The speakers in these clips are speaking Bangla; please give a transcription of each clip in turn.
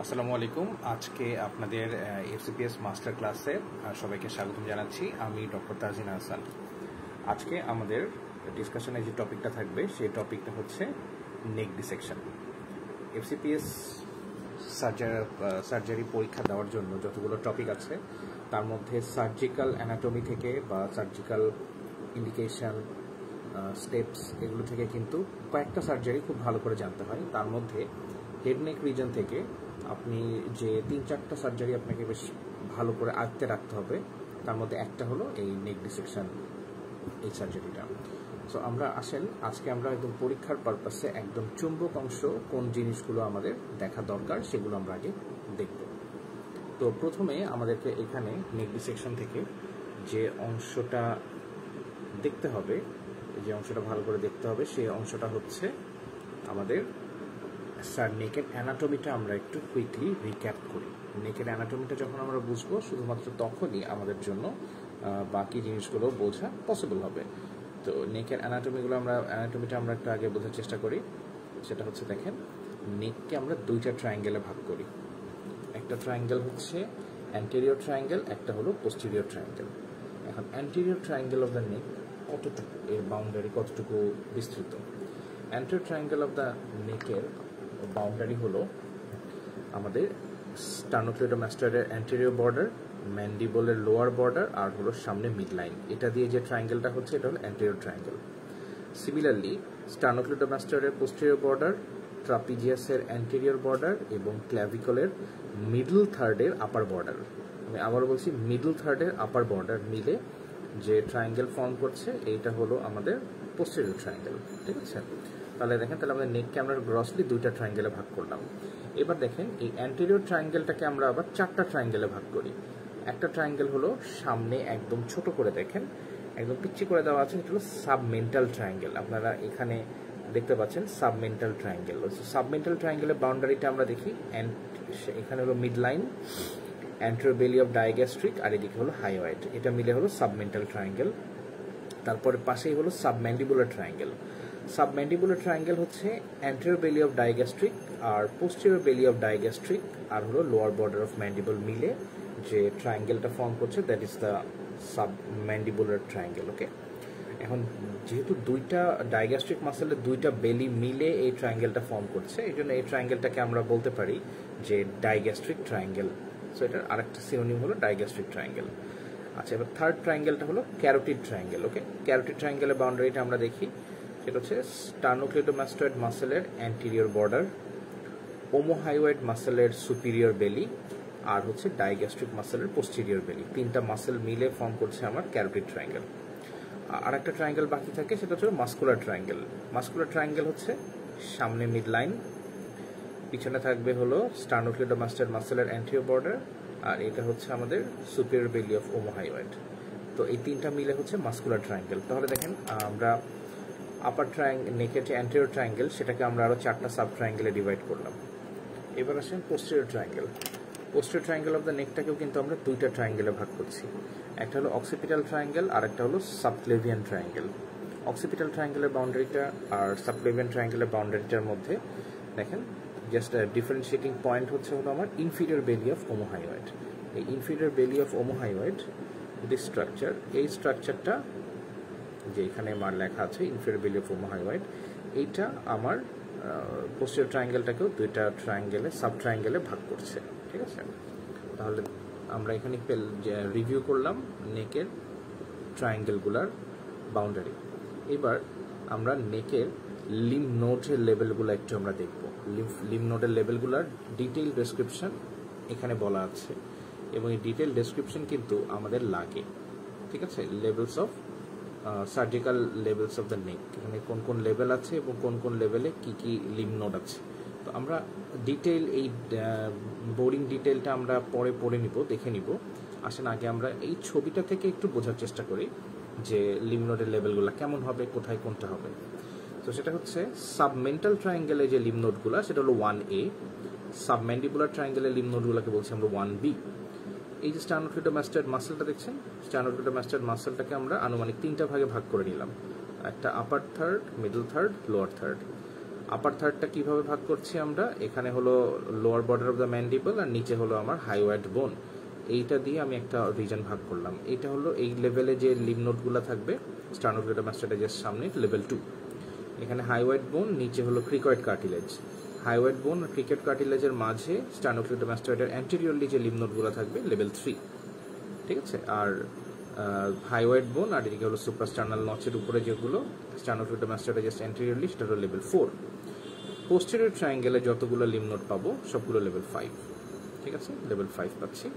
আসসালামু আলাইকুম। আজকে আপনাদের এফসিপিএস মাস্টার ক্লাসে সবাইকে স্বাগতম জানাচ্ছি। আমি ডক্টর তাজিন হাসান। আজকে আমাদের ডিসকাশনে যে টপিকটা থাকবে সেই টপিকটা হচ্ছে নেক ডিসেকশন। এফসিপিএস সার্জারি পরীক্ষা দেওয়ার জন্য যতগুলো টপিক আছে তার মধ্যে সার্জিক্যাল অ্যানাটমি থেকে বা সার্জিক্যাল ইন্ডিকেশন স্টেপস এগুলো থেকে কিন্তু কয়েকটা সার্জারি খুব ভালো করে জানতে হয়। তার মধ্যে হেড নেক রিজন থেকে আপনি যে 3-4টা সার্জারি আপনাকে বেশ ভালো করে আয়ত্তে রাখতে হবে, তার মধ্যে একটা হলো এই নেক ডিসেকশন, এই সার্জারিটা। সো আমরা আসেন আজকে আমরা একদম পরীক্ষার পারপাসে একদম চুম্বক অংশ কোন জিনিসগুলো আমাদের দেখা দরকার সেগুলো আমরা আগে দেখব। তো প্রথমে আমাদেরকে এখানে নেক ডিসেকশন থেকে যে অংশটা দেখতে হবে, যে অংশটা ভালো করে দেখতে হবে সেই অংশটা হচ্ছে আমাদের নেকের অ্যানাটমিটা। আমরা একটু কুইকলি রিক্যাপ করি। নেকের অ্যানাটমিটা যখন আমরা বুঝবো শুধুমাত্র তখনই আমাদের জন্য বাকি জিনিসগুলো বোঝা পসিবল হবে। তো নেকের অ্যানাটমিটা আমরা একটু আগে বোঝার চেষ্টা করি। সেটা হচ্ছে, দেখেন, নেককে আমরা দুইটা ট্রায়াঙ্গেলে ভাগ করি। একটা ট্রায়াঙ্গেল হচ্ছে অ্যান্টেরিয়র ট্রায়াঙ্গেল, একটা হলো পোস্টেরিয়র ট্রায়াঙ্গেল। এখন অ্যান্টেরিয়র ট্রায়াঙ্গেল অফ দ্য নেক কতটুকু, এর বাউন্ডারি কতটুকু বিস্তৃত? অ্যান্টেরিয়র ট্রায়াঙ্গেল অফ দ্য নেকের বাউন্ডারি হলো আমাদের স্টার্নোক্লেইডোমাস্টারের অ্যান্টেরিয়র বর্ডার, ম্যান্ডিবলের লোয়ার বর্ডার, আর হলো সামনে মিড লাইন। এটা দিয়ে যে ট্রায়াঙ্গেলটা হচ্ছে এটা হলো অ্যান্টেরিয়র ট্রায়াঙ্গেল। সিমিলারলি স্টার্নোক্লেইডোমাস্টারের পোস্টেরিয়র বর্ডার, ট্রাপিজিয়াসের অ্যান্টেরিয়র বর্ডার এবং ক্ল্যাভিকলের মিডল থার্ডের আপার বর্ডার, আমি আবারও বলছি মিডল থার্ডের আপার বর্ডার মিলে যে ট্রায়াঙ্গেল ফর্ম করছে এইটা হলো আমাদের পোস্টেরিয়র ট্রায়াঙ্গেল। ঠিক আছে? তাহলে দেখেন, তাহলে আমাদের নেককে আমরা গ্রসলি দুইটা ট্রায়াঙ্গেলে ভাগ করলাম। এবার দেখেন এই অ্যান্টেরিয়র ট্রায়াঙ্গেলটাকে আমরা আবার 4টা ট্রায়াঙ্গেলে ভাগ করি। একটা ট্রায়াঙ্গেল হলো সামনে একদম ছোট করে, দেখেন একদম পিচ্ছি করে দেওয়া আছে, এটা হলো সাবমেন্টাল ট্রায়াঙ্গেল। আপনারা এখানে দেখতে পাচ্ছেন সাবমেন্টাল ট্রায়াঙ্গেল। সাবমেন্টাল ট্রায়াঙ্গেলের বাউন্ডারিটা আমরা দেখি, এখানে হলো mid line, anterior belly of digastric, আর এদিকে হলো হাইওয়েড। এটা মিলে হলো সাবমেন্টাল ট্রায়াঙ্গেল। তারপরে পাশেই হলো সাবম্যান্ডিবুলার ট্রায়াঙ্গেল। সাবম্যান্ডিবুলার ট্রায়াঙ্গেল হচ্ছে অ্যান্টেরিয়র বেলি অফ ডায়াগ্যাস্ট্রিক আর পোস্টেরিয়র বেলি অফ ডায়াগ্যাস্ট্রিক আর হলো লোয়ার বর্ডার অফ ম্যান্ডিবল মিলে যে ট্রায়াঙ্গেলটা ফর্ম করছে, that is the submandibular triangle. Okay, এখন যেহেতু দুইটা ডায়াগ্যাস্ট্রিক মাসেলের দুইটা বেলি মিলে এই ট্রায়াঙ্গেলটা ফর্ম করছে, এই জন্য এই ট্রায়াঙ্গেলটাকে আমরা বলতে পারি যে ডায়াগ্যাস্ট্রিক ট্রায়াঙ্গেল। সো এটার আরেকটা সিনোনিম হলো ডায়াগ্যাস্ট্রিক ট্রায়াঙ্গেল। আচ্ছা, এবার থার্ড ট্রায়াঙ্গেলটা হলো ক্যারোটিড ট্রায়াঙ্গেল। ওকে, ক্যারোটিড ট্রায়াঙ্গেলের বাউন্ডারিটা আমরা দেখি, সেটা হচ্ছে স্টার্নোক্লেইডোমাস্টয়েড মাসেলের অ্যান্টেরিয়র বর্ডার, ওমোহাইওয়েড মাসেলের সুপিরিয়র বেলি, আর হচ্ছে ডায়াগ্যাস্ট্রিক মাসেলের পোস্টেরিয়র বেলি। 3টা মাসেল মিলে ফর্ম করছে আমার ক্যারোটিড ট্রায়াঙ্গেল। আর একটা ট্রায়াঙ্গেল বাকি থাকে, সেটা হচ্ছে মাস্কুলার ট্রায়াঙ্গেল। মাস্কুলার ট্রায়াঙ্গেল হচ্ছে সামনে মিড লাইন, পিছনে থাকবে হলো স্টার্নোক্লেইডোমাস্টয়েড মাসেলের অ্যান্টেরিয়র বর্ডার, আর এটা হচ্ছে আমাদের সুপিরিয়র বেলি অফ ওমোহাইওয়েড। তো এই 3টা মিলে হচ্ছে মাস্কুলার ট্রায়াঙ্গেল। তাহলে দেখেন, আমরা আপার নেকের যে অ্যান্টেরিয়র ট্রায়াঙ্গেল সেটাকে আমরা আরো 4টা সাব ট্রায়াঙ্গেলে ডিভাইড করলাম। এবার আসেন posterior triangle. Posterior triangle of the নেকটাকেও কিন্তু আমরা 2টা ট্রায়াঙ্গেলে ভাগ করছি। একটা হলো অক্সিপিটাল ট্রায়াঙ্গেল আর একটা হলো সাবক্লেভিয়ান ট্রায়াঙ্গেল। অক্সিপিটাল ট্রায়াঙ্গেলের বাউন্ডারিটা আর সাবক্লেভিয়ান ট্রায়াঙ্গেলের বাউন্ডারিটার মধ্যে দেখেন জাস্ট ডিফারেন্সিয়েটিং পয়েন্ট হচ্ছে হলো আমার ইনফিরিয়র বেলি অফ ওমোহাইওয়েড। এই ইনফিরিয়র বেলি অফ ওমোহাইওয়েড দিস স্ট্রাকচার, এই স্ট্রাকচারটা যে এখানে আমার লেখা আছে ইনফিরিয়র বেলি অফ ওমোহাইওয়েড, এইটা আমার পোস্টেরিয়র ট্রায়াঙ্গেলটাকেও 2টা ট্রায়াঙ্গেলে সাব ট্রায়াঙ্গেলে ভাগ করছে। ঠিক আছে? তাহলে আমরা এখানে রিভিউ করলাম নেকের ট্রায়াঙ্গেলগুলার বাউন্ডারি। এবার আমরা নেকের লিম্ফ নোডের লেভেলগুলো একটু আমরা দেখব। লিম্ফ নোডের লেভেলগুলার ডিটেইল ডেসক্রিপশন এখানে বলা আছে এবং এই ডিটেইল ডেসক্রিপশন কিন্তু আমাদের লাগে। ঠিক আছে? Levels of surgical levels of the নেক, এখানে কোন কোন লেভেল আছে এবং কোন কোন লেভেলে কি কি লিম্ফ নোড আছে। তো আমরা ডিটেইল এই বোরিং ডিটেইলটা আমরা পরে পড়ে নিব, দেখে নিব। আসেন আগে আমরা এই ছবিটা থেকে একটু বোঝার চেষ্টা করি যে লিম্ফ নোডের লেভেলগুলো কেমন হবে, কোথায় কোনটা হবে। তো সেটা হচ্ছে সাবমেন্টাল ট্রায়াঙ্গেলে যে লিম্ফ নোডগুলো সেটা হলো 1A, সাবম্যান্ডিবুলার ট্রায়াঙ্গেলের লিম্ফ নোডগুলোকে বলছি আমরা 1B। এই যে স্টার্নোক্লেইডোমাস্টয়েড মাসেলটা দেখছেন, স্টার্নোক্লেইডোমাস্টয়েড মাসেলটাকে আমরা আনুমানিক 3টা ভাগে ভাগ করে নিলাম। একটা upper third, middle third, lower third. Upper থার্ডটা কিভাবে ভাগ করছি আমরা, এখানে হলো lower border of the mandible আর নিচে হলো আমার হাইওয়াইড বোন, এইটা দিয়ে আমি একটা রিজন ভাগ করলাম। এটা হলো এই লেভেলে যে লিম্ফ নোডগুলো থাকবে স্টার্নোক্লেইডোমাস্টাইডের সামনে লেভেল 2, এখানে হাইওয়াইড বোন, নিচে হলো ক্রিকয়েড কার্টিলেজ। হাইওয়াইড বোন আর ক্রিকয়েড কার্টিলেজের মাঝে স্টার্নোক্লেইডোমাস্টাইডের অ্যান্টেরিয়রলি যে লিম্ফ নোডগুলো থাকবে লেভেল 3, ঠিক আছে। আর হাইওয়াইড বোন আর এদিকে হলো সুপ্রাস্টার্নাল নচের উপরে যেগুলো স্টার্নোক্লেইডোমাস্টাইডের জাস্ট অ্যান্টেরিয়রলি, সেটা হলো লেভেল 4। পোস্টেরিয়র ট্রায়াঙ্গেলে যতগুলো লিম্ফ নোড পাবো সবগুলো লেভেল 5, ঠিক আছে, লেভেল 5 পাচ্ছি।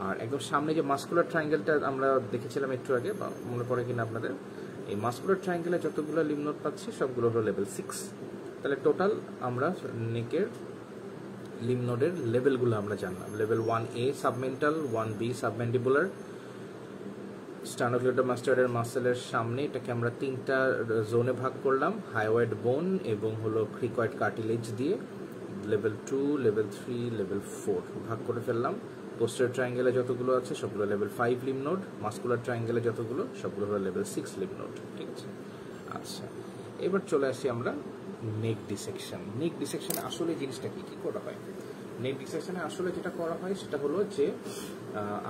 আর একদম সামনে যে মাস্কুলার ট্রায়াঙ্গেলটা আমরা দেখেছিলাম একটু আগে, বা মনে পড়ে কিনা আপনাদের, এই মাস্কুলার ট্রায়াঙ্গেলে যতগুলো লিম্ফ নোড পাচ্ছি সবগুলো হলো লেভেল 6। তাহলে টোটাল আমরা নেকের লিম্ফ নোডের লেভেলগুলো আমরা জানলাম। Level 1A submental, 1B submandibular, স্টার্নোক্লেইডোমাস্টাইডের মাসেলের সামনে এটাকে আমরা 3টা জোনে ভাগ করলাম, হাইওয়াইড বোন এবং হলো ক্রিকয়েড কার্টিলেজ দিয়ে লেভেল 2, লেভেল 3, লেভেল 4 ভাগ করে ফেললাম। পোস্টেরিয়র ট্রায়াঙ্গেলে যতগুলো আছে সবগুলো লেভেল 5 লিম্ফ নোড, মাস্কুলার ট্রায়াঙ্গেলে যতগুলো সবগুলো হলো লেভেল 6 লিম্ফ নোড, ঠিক আছে। আচ্ছা, এবার চলে আসি আমরা নেক ডিসেকশন। নেক ডিসেকশনে আসলে জিনিসটা কি করা হয়? নেক ডিসেকশনে আসলে যেটা করা হয় সেটা হলো যে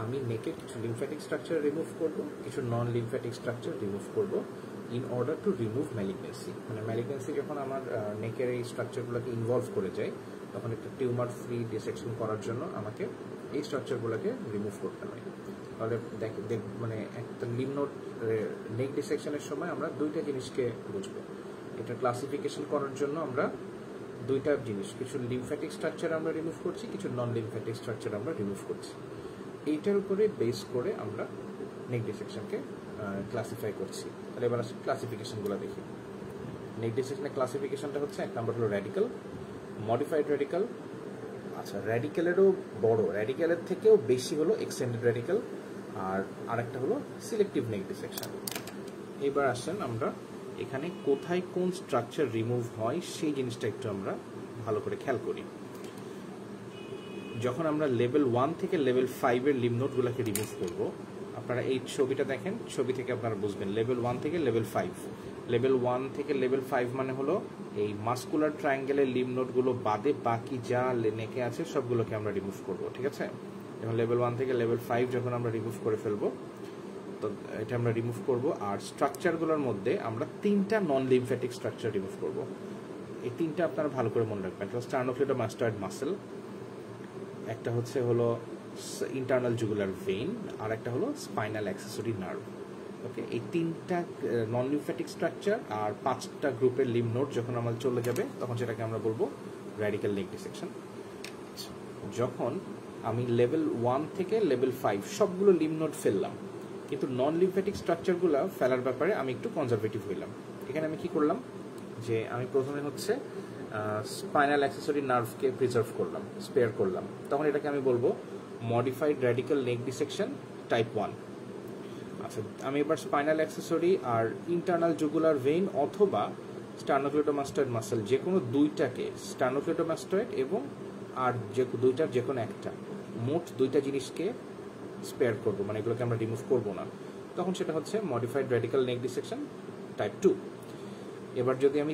আমি নেকের কিছু লিম্ফ্যাটিক স্ট্রাকচার রিমুভ করব, কিছু নন লিম্ফ্যাটিক স্ট্রাকচার রিমুভ করব in order to remove malignancy. মানে ম্যালিগনেন্সি যখন আমার নেকের এই স্ট্রাকচারগুলোকে ইনভলভ করে যায়, তখন একটা টিউমার ফ্রি ডিসেকশন করার জন্য আমাকে এই স্ট্রাকচারগুলোকে রিমুভ করতে হয়। তাহলে মানে একটা লিম্ফ নোড নেক ডিসেকশনের সময় আমরা দুইটা জিনিসকে বুঝবো। এটা ক্লাসিফিকেশন করার জন্য আমরা দুইটা জিনিস, কিছু লিম্ফ্যাটিক স্ট্রাকচার আমরা রিমুভ করছি, কিছু নন লিম্ফ্যাটিক স্ট্রাকচার আমরা রিমুভ করছি। এইটার উপরে বেস করে আমরা নেক ডিসেকশনকে ক্লাসিফাই করছি। তাহলে এবার আসলে ক্লাসিফিকেশনগুলো দেখি। নেক ডিসেকশনের ক্লাসিফিকেশনটা হচ্ছে, এক নম্বর হলো র্যাডিক্যাল, মডিফাইড র্যাডিক্যাল। আচ্ছা, র্যাডিক্যালেরও বড়, র্যাডিক্যালের থেকেও বেশি হলো এক্সটেন্ডেড র্যাডিক্যাল, আর আরেকটা হলো সিলেক্টিভ নেক ডিসেকশন। এবার আসেন আমরা এখানে কোথায় কোন স্ট্রাকচার রিমুভ হয় সেই জিনিসটা একটু আমরা ভালো করে খেয়াল করি। যখন আমরা লেভেল 1 থেকে লেভেল 5 এর লিম্ফ নোডগুলোকে রিমুভ করব, আপনারা এই ছবিটা দেখেন, ছবি থেকে আপনারা বুঝবেন লেভেল 1 থেকে লেভেল 5। লেভেল 1 থেকে লেভেল 5 মানে হলো এই মাস্কুলার ট্রায়াঙ্গেলের লিম্ফ নোডগুলো বাদে বাকি যা নেকে আছে সবগুলোকে আমরা রিমুভ করব, ঠিক আছে। এখন লেভেল 1 থেকে লেভেল 5 যখন আমরা রিমুভ করে ফেলবো, তো এটা আমরা রিমুভ করব। আর স্ট্রাকচারগুলোর মধ্যে আমরা 3টা নন লিম্ফ্যাটিক স্ট্রাকচার রিমুভ করব। এই 3টা আপনারা ভালো করে মনে রাখবেন। একটা স্টার্নোক্লেইডোমাস্টাইড মাসেল, একটা হচ্ছে হলো ইন্টারনাল জুগুলার ভেইন, আর একটা হলো স্পাইনাল অ্যাক্সেসরি নার্ভ। ওকে, এই 3টা নন লিম্ফ্যাটিক স্ট্রাকচার আর 5টা গ্রুপের লিম্ফ নোড যখন আমাদের চলে যাবে, তখন সেটাকে আমরা বলবো র্যাডিক্যাল নেক ডিসেকশন। যখন আমি লেভেল 1 থেকে লেভেল 5 সবগুলো লিম্ফ নোড ফেললাম, কিন্তু নন লিম্ফ্যাটিক স্ট্রাকচারগুলো ফেলার ব্যাপারে আমি একটু কনজারভেটিভ হইলাম। এখানে আমি কি করলাম, যে আমি প্রথমে হচ্ছে স্পাইনাল অ্যাক্সেসরি নার্ভকে প্রিজার্ভ করলাম, স্পেয়ার করলাম, তখন এটাকে আমি বলবো মডিফাইড র্যাডিক্যাল নেক ডিসেকশন টাইপ 1। আচ্ছা, আমি এবার স্পাইনাল অ্যাক্সেসরি আর ইন্টারনাল জুগুলার ভেইন অথবা স্টার্নোক্লেইডোমাস্টাইড মাসেল যে কোনো দুইটাকে, স্টার্নোক্লেইডোমাস্টাইড এবং আর যে দুইটার যে কোনো একটা, মোট দুইটা জিনিসকে স্পেয়ার করবো, মানে এগুলোকে আমরা রিমুভ করবো না, তখন সেটা হচ্ছে মডিফাইড র্যাডিক্যাল নেক ডিসেকশন টাইপ 2। এবার যদি আমি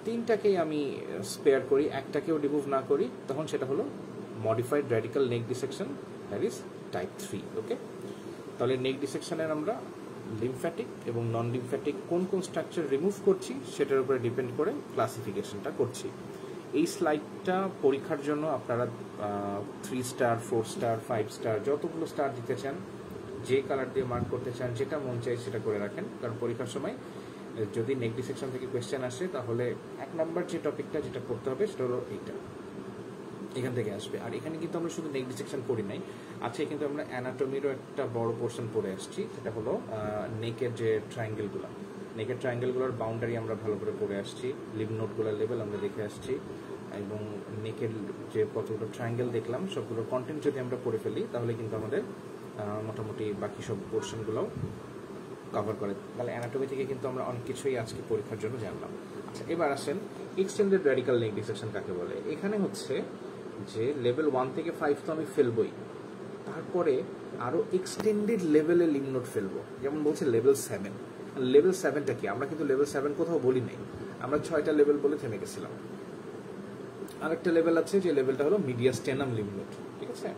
3টাকেই আমি স্পেয়ার করি, একটাকেও রিমুভ না করি, তখন সেটা হলো modified radical neck dissection, that is type 3। ওকে, তাহলে নেক ডিসেকশনের আমরা লিম্ফ্যাটিক এবং নন লিম্ফ্যাটিক কোন কোন স্ট্রাকচার রিমুভ করছি সেটার উপরে ডিপেন্ড করে ক্লাসিফিকেশনটা করছি। এই স্লাইডটা পরীক্ষার জন্য আপনারা 3 স্টার, 4 স্টার, 5 স্টার যতগুলো স্টার দিতে চান, যে কালার দিয়ে মার্ক করতে চান, যেটা মন চাই সেটা করে রাখেন। কারণ পরীক্ষার সময় যদি নেক ডিসেকশন থেকে কোয়েশ্চেন আসে, তাহলে 1 নম্বর যে টপিকটা যেটা করতে হবে সেটা হলো এইটা, এখান থেকে আসবে। আর এখানে কিন্তু আমরা শুধু নেক ডিসেকশন করি নাই, আজকে কিন্তু আমরা অ্যানাটমিরও একটা বড় পোর্শন পড়ে আসছি, সেটা হলো নেকের যে ট্রায়াঙ্গেলগুলো, নেকের ট্রায়াঙ্গেলগুলোর বাউন্ডারি আমরা ভালো করে পড়ে আসছি, লিম্ফ নোডগুলোর লেভেল আমরা দেখে আসছি, এবং নেকের যে কতগুলো ট্রায়াঙ্গেল দেখলাম সবগুলোর কন্টেন্ট যদি আমরা পড়ে ফেলি, তাহলে কিন্তু আমাদের মোটামুটি বাকি সব পোর্শনগুলোও কভার করে। তাহলে অ্যানাটমি থেকে কিন্তু আমরা অনেক কিছুই আজকে পরীক্ষার জন্য জানলাম। আচ্ছা, এবার আসেন এক্সটেন্ডেড র্যাডিক্যাল নেক ডিসেকশন কাকে বলে। এখানে হচ্ছে যে লেভেল 1 থেকে 5 তো আমি ফেলবই, তারপরে আরও এক্সটেন্ডেড লেভেলে লিম্ফ নোড ফেলবো, যেমন বলছে লেভেল 7। লেভেল 7টা কি? আমরা কিন্তু লেভেল 7 কোথাও বলি নাই, আমরা 6টা লেভেল বলে থেমে গেছিলাম। আরেকটা লেভেল আছে, যে লেভেলটা হলো মিডিয়াস্টেনাম লিম্ফ নোড। ঠিক আছে,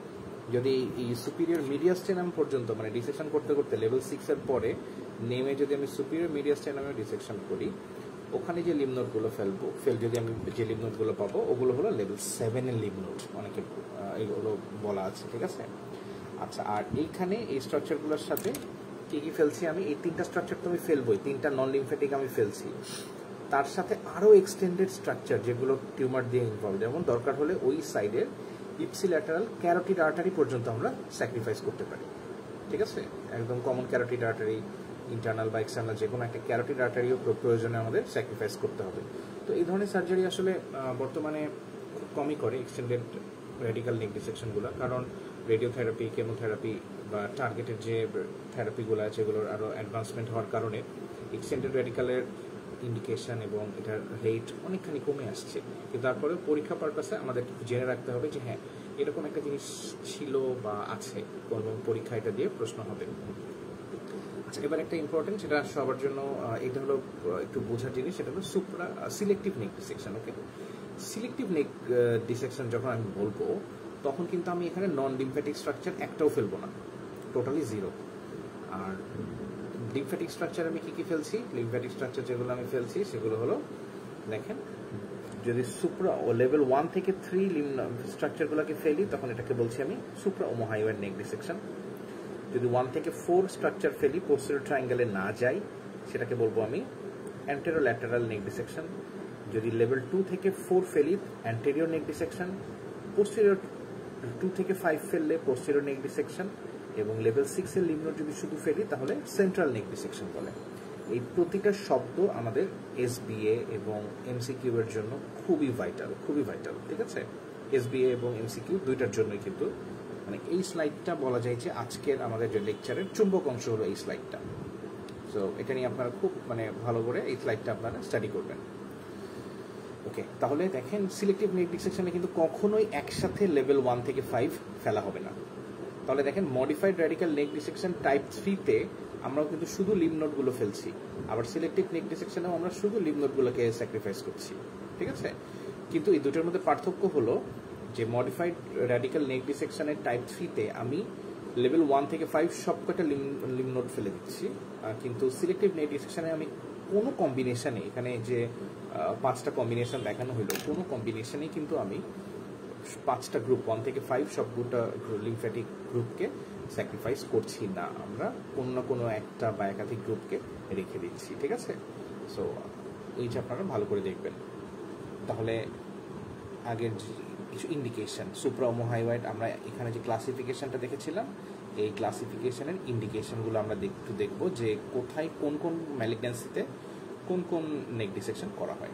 যদি এই সুপিরিয়র মিডিয়াস্টেনাম পর্যন্ত মানে ডিসেকশন করতে করতে লেভেল 6 এর পরে নেমে যদি আমি সুপিরিয়র মিডিয়াস্টেনামে ডিসেকশন করি, ওখানে যে লিম্ফ নোডগুলো যদি আমি যে লিম্ফ নোডগুলো পাবো ওগুলো হলো লেভেল 7 এর লিম্ফ নোড, অনেকে এইগুলো বলা আছে। ঠিক আছে, আচ্ছা, আর এইখানে এই স্ট্রাকচারগুলোর সাথে কি কি ফেলছি আমি? এই 3টা স্ট্রাকচার তো আমি ফেলবোই, 3টা নন লিম্ফ্যাটিক আমি ফেলছি, তার সাথে আরও এক্সটেন্ডেড স্ট্রাকচার যেগুলো টিউমার দিয়ে ইনভলভ, যেমন দরকার হলে ওই সাইডের ইপসিল্যাটারাল ক্যারোটিড আর্টারি পর্যন্ত আমরা স্যাক্রিফাইস করতে পারি। ঠিক আছে, একদম কমন ক্যারোটিড আর্টারি, ইন্টারনাল বা এক্সটার্নাল যে কোনো একটা ক্যারোটিড আর্টারিও প্রয়োজনে আমাদের স্যাক্রিফাইস করতে হবে। তো এই ধরনের সার্জারি আসলে বর্তমানে খুব কমই করে এক্সটেন্ডেড রেডিক্যাল নেক ডিসেকশনগুলো, কারণ রেডিওথেরাপি, কেমোথেরাপি বা টার্গেটেড যে থেরাপিগুলো আছে এগুলোর আরও অ্যাডভান্সমেন্ট হওয়ার কারণে এক্সটেন্ডেড রেডিক্যালের ইন্ডিকেশন এবং এটার রেট অনেকখানি কমে আসছে। কিন্তু তারপরে পরীক্ষা পারপাসে আমাদের জেনে রাখতে হবে যে হ্যাঁ এরকম একটা জিনিস ছিল বা আছে, এবং পরীক্ষা এটা দিয়ে প্রশ্ন হবে। আচ্ছা, এবার একটা ইম্পর্টেন্ট, সেটা সবার জন্য, এটা হলো একটু বোঝার জিনিস, সেটা হলো সিলেক্টিভ নেক ডিসেকশন। ওকে, সিলেক্টিভ নেক ডিসেকশন যখন আমি বলবো তখন কিন্তু আমি এখানে নন লিম্ফ্যাটিক স্ট্রাকচার একটাও ফেলবো না, টোটালি জিরো। আর লিম্ফ্যাটিক স্ট্রাকচার আমি কি ফেলছি? লিম্ফ্যাটিক স্ট্রাকচার যেগুলো আমি ফেলছি সেগুলো হলো, দেখেন, যদি সুপ্রা ও লেভেল 1 থেকে 3 স্ট্রাকচারগুলোকে ফেলি তখন এটাকে বলছি আমি সুপ্রা ওমোহাইওয়েড নেক ডিসেকশন। যদি 1 থেকে 4 স্ট্রাকচার ফেলি, পোস্টেরিয়র ট্রায়াঙ্গেলে না যাই, সেটাকে বলবো আমি অ্যান্টেরোল্যাটারাল নেক ডিসেকশন। যদি লেভেল 2 থেকে 4 ফেলি, অ্যান্টেরিয়র নেক ডিসেকশন। পোস্টেরিয়র 2 থেকে 5 ফেললে পোস্টেরিয়র নেক ডিসেকশন, এবং লেভেল 6 এর লিম্ফ নোড যদি শুধু ফেলি তাহলে সেন্ট্রাল নেক ডিসেকশন বলে। এই প্রতিটা শব্দ আমাদের এসবিএ এবং এমসিকিউ এর জন্য খুবই ভাইটাল। ঠিক আছে, এসবিএ এবং এমসিকিউ দুইটার জন্যই কিন্তু, মানে এই স্লাইডটা বলা যায় যে আজকের আমাদের যে লেকচারের চুম্বক অংশ হলো এই স্লাইডটা। সো এটা নিয়ে আপনারা খুব ভালো করে এই স্লাইডটা আপনারা স্টাডি করবেন। ওকে, তাহলে দেখেন সিলেক্টিভ নেক ডিসেকশনে কিন্তু কখনোই একসাথে লেভেল 1 থেকে 5 ফেলা হবে না। তাহলে দেখেন মডিফাইড রেডিক্যাল নেক ডিসেকশন টাইপ 3-তে আমরাও কিন্তু শুধু লিম্ফ নোডগুলো ফেলছি, আবার সিলেক্টিভ নেক ডিসেকশনেও আমরা শুধু লিম্ফ নোডগুলোকে স্যাক্রিফাইস করছি। ঠিক আছে, কিন্তু এই দুটোর মধ্যে পার্থক্য হলো যে মডিফাইড রেডিক্যাল নেক ডিসেকশনের টাইপ 3-তে আমি লেভেল 1 থেকে 5 সবকটা লিম্ফ নোড ফেলে দিচ্ছি, কিন্তু সিলেক্টিভ নেক ডিসেকশনে আমি কোনো কম্বিনেশনে, এখানে যে 5টা কম্বিনেশন দেখানো হলো, কোনো কম্বিনেশনেই কিন্তু আমি 5টা গ্রুপ 1 থেকে 5 সবগুলো লিম্ফ্যাটিক গ্রুপকে স্যাক্রিফাইস করছি না, আমরা কোনো না কোনো একটা বা একাধিক গ্রুপকে রেখে দিচ্ছি। ঠিক আছে, সো এইটা আপনারা ভালো করে দেখবেন। তাহলে আগের কিছু ইন্ডিকেশন, সুপ্রা ওমোহাইওয়েড, আমরা এখানে যে ক্লাসিফিকেশনটা দেখেছিলাম, এই ক্লাসিফিকেশনের ইন্ডিকেশনগুলো আমরা একটু দেখবো যে কোথায় কোন কোন ম্যালিগন্যান্সিতে কোন কোন নেক ডিসেকশন করা হয়।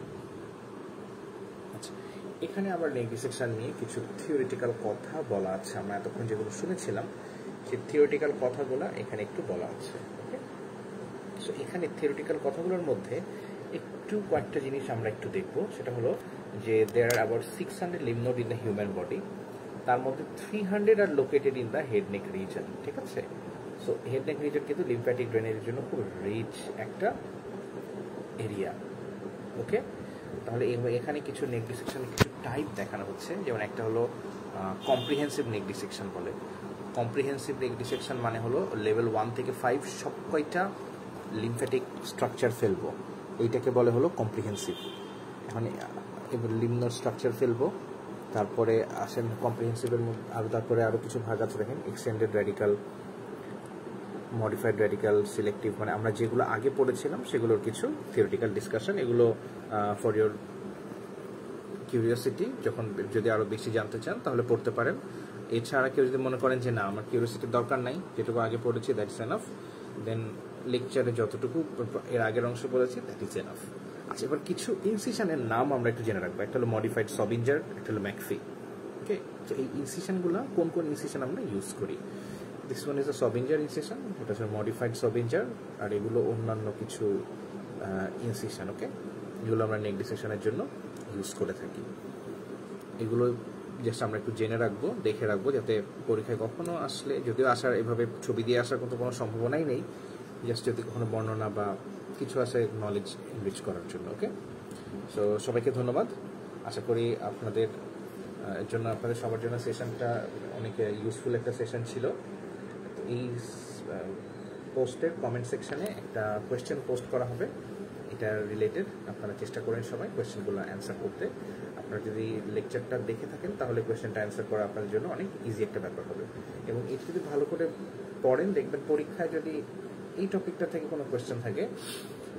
আচ্ছা, এখানে আবার নেক ডিসেকশন নিয়ে কিছু থিওরিটিক্যাল কথা বলা আছে, আমরা এতক্ষণ যেগুলো শুনেছিলাম সেই থিওরিটিক্যাল কথাগুলো এখানে একটু বলা আছে। ওকে, সো এখানে থিওরিটিক্যাল কথাগুলোর মধ্যে একটু কয়েকটা জিনিস আমরা একটু দেখব, সেটা হলো যে there are about 600 lymph node in the human body, তার মধ্যে 300 are located in the head neck region. ঠিক আছে, সো হেড নেক রিজন কিন্তু লিম্ফ্যাটিক ড্রেনেজের জন্য খুব রিচ একটা এরিয়া। ওকে, তাহলে এখানে কিছু নেক ডিসেকশন কিছু টাইপ দেখানো হচ্ছে, যেমন একটা হলো কম্প্রিহেন্সিভ নেক ডিসেকশন বলে। কম্প্রিহেন্সিভ নেক ডিসেকশন মানে হলো লেভেল 1 থেকে 5 সব কয়টা লিম্ফ্যাটিক স্ট্রাকচার ফেলবো, এইটাকে বলে হলো কম্প্রিহেন্সিভ। এখন এবার লিম্ফ নোড স্ট্রাকচার ফেলবো, তারপরে আসেন কম্প্রিহেন্সিভের মধ্যে তারপরে আরও কিছু ভাগ আছে, দেখেন extended radical, modified radical, selective, মানে আমরা যেগুলো আগে পড়েছিলাম সেগুলোর কিছু থিওরিটিক্যাল ডিসকাশন, এগুলো ফর ইয়োর কিউরিওসিটি, যখন যদি আরও বেশি জানতে চান তাহলে পড়তে পারেন। এছাড়া কেউ যদি মনে করেন যে না আমার কিউরিওসিটির দরকার নাই, যেটুকু আগে পড়েছি দ্যাটস এনাফ, দেন লেকচারে যতটুকু এর আগের অংশ পড়েছি দ্যাট ইজ এনাফ। আচ্ছা, এবার কিছু ইনসিশনের নাম আমরা একটু জেনে রাখবো। একটা হলো মডিফাইড সবিঞ্জার, একটা হলো ম্যাকফি। ওকে, তো এই ইনসিশনগুলো কোন কোন ইনসিশন আমরা ইউজ করি? This one is a Schobinger incision, এটা হচ্ছে মডিফাইড সবিঞ্জার, আর এগুলো অন্যান্য কিছু ইনসিশন। ওকে, এগুলো আমরা নেক ডিসেকশনের জন্য ইউজ করে থাকি। এগুলো জাস্ট আমরা একটু জেনে রাখবো, দেখে রাখবো, যাতে পরীক্ষায় কখনো আসলে, যদিও আসার এভাবে ছবি দিয়ে আসার কোনো সম্ভাবনাই নেই, জাস্ট যদি কখনো বর্ণনা বা কিছু আসে নলেজ এনরিচ করার জন্য। ওকে, সো সবাইকে ধন্যবাদ। আশা করি আপনাদের জন্য, আপনাদের সবার জন্য সেশনটা অনেক ইউজফুল একটা সেশন ছিল। এই পোস্টের কমেন্ট সেকশনে একটা কোয়েশ্চেন পোস্ট করা হবে, এটা রিলেটেড। আপনারা চেষ্টা করেন সবাই কোয়েশ্চেনগুলো অ্যান্সার করতে। আপনারা যদি লেকচারটা দেখে থাকেন তাহলে কোয়েশ্চেনটা অ্যান্সার করা আপনাদের জন্য অনেক ইজি একটা ব্যাপার হবে। এবং এটা যদি ভালো করে পড়েন, দেখবেন পরীক্ষায় যদি এই টপিকটা থেকে কোনো কোয়েশ্চেন থাকে,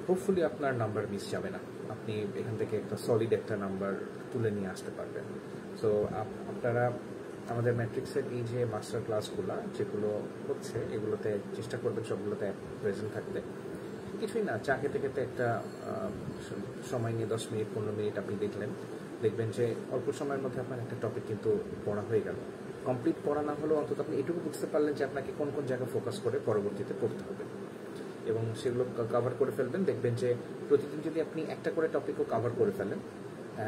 হোপফুলি আপনার নাম্বার মিস যাবে না, আপনি এখান থেকে একটা সলিড একটা নাম্বার তুলে নিয়ে আসতে পারবেন। সো আপনারা আমাদের ম্যাট্রিক্সের এই যে মাস্টার ক্লাসগুলো যেগুলো হচ্ছে, এগুলোতে চেষ্টা করবেন সবগুলোতে প্রেজেন্ট থাকতে। কিছুই না, চা খেতে খেতে একটা সময় নিয়ে 10 মিনিট 15 মিনিট আপনি দেখবেন যে অল্প সময়ের মধ্যে আপনার একটা টপিক কিন্তু পড়া হয়ে গেল। কমপ্লিট পড়া না হলেও অন্তত আপনি এটুকু বুঝতে পারলেন যে আপনাকে কোন কোন জায়গায় ফোকাস করে পরবর্তীতে পড়তে হবে, এবং সেগুলো কভার করে ফেলবেন। দেখবেন যে প্রতিদিন যদি আপনি একটা করে টপিকও কভার করে ফেলেন,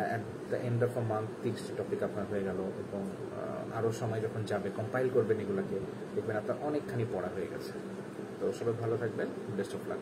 at the end of a month 30টি টপিক আপনার হয়ে গেল, এবং আরও সময় যখন যাবে কম্পাইল করবেন এগুলোকে, দেখবেন আপনার অনেকখানি পড়া হয়ে গেছে। তো সবাই ভালো থাকবেন, বেস্ট অফ লাক।